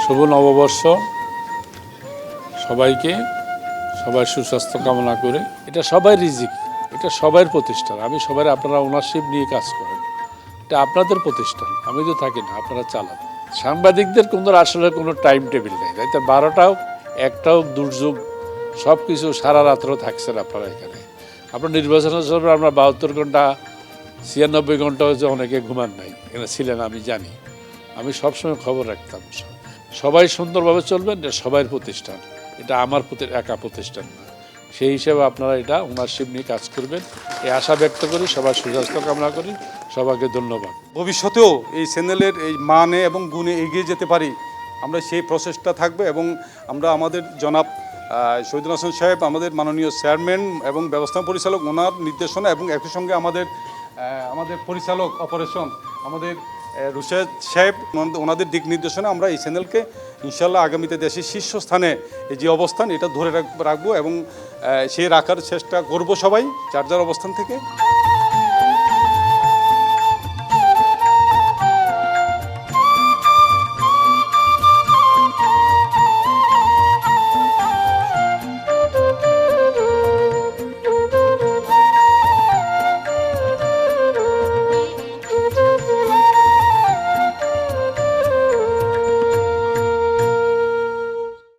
শুভ নববর্ষ সবাইকে, সবাই সুস্বাস্থ্য কামনা করে। এটা সবাই রিজিক, এটা সবার প্রতিষ্ঠান। আমি সবাই, আপনারা ওনারশিপ নিয়ে কাজ করেন, এটা আপনাদের প্রতিষ্ঠান, আমি তো থাকি না, আপনারা চালান। সাংবাদিকদের কোনো আসলে কোনো টাইম টেবিল নেই, তাই তো 12টা হোক 1টা হোক, দুর্যোগ সব কিছু সারা রাত্রও থাকছেন আপনারা এখানে। আপনার নির্বাচনের সময় আমরা 72 ঘন্টা 96 ঘন্টা হচ্ছে, অনেকে ঘুমান নাই, এখানে ছিলেন আমি জানি। আমি সবসময় খবর রাখতাম। সবাই সুন্দরভাবে চলবেন, এটা সবাই প্রতিষ্ঠান, এটা আমার একা প্রতিষ্ঠান না। সেই হিসেবে আপনারা এটা ওনারশিপ নিয়ে কাজ করবেন, এই আশা ব্যক্ত করি। সবার সুস্বাস্থ্য কামনা করি, সবাইকে ধন্যবাদ। ভবিষ্যতেও এই চ্যানেলের এই মানে এবং গুণে এগিয়ে যেতে পারি, আমরা সেই প্রচেষ্টা থাকবে। এবং আমরা আমাদের জনাব শহীদুল হাসান সাহেব, আমাদের মাননীয় চেয়ারম্যান এবং ব্যবস্থাপনা পরিচালক, ওনার নির্দেশনা এবং একই সঙ্গে আমাদের পরিচালক অপারেশন আমাদের রুশেদ সাহেব, ওনাদের দিক নির্দেশনা আমরা এই চ্যানেলকে ইনশাল্লাহ আগামীতে দেশের শীর্ষস্থানে এই যে অবস্থান, এটা ধরে রাখবো এবং সে রাখার চেষ্টা করব সবাই যার যার অবস্থান থেকে।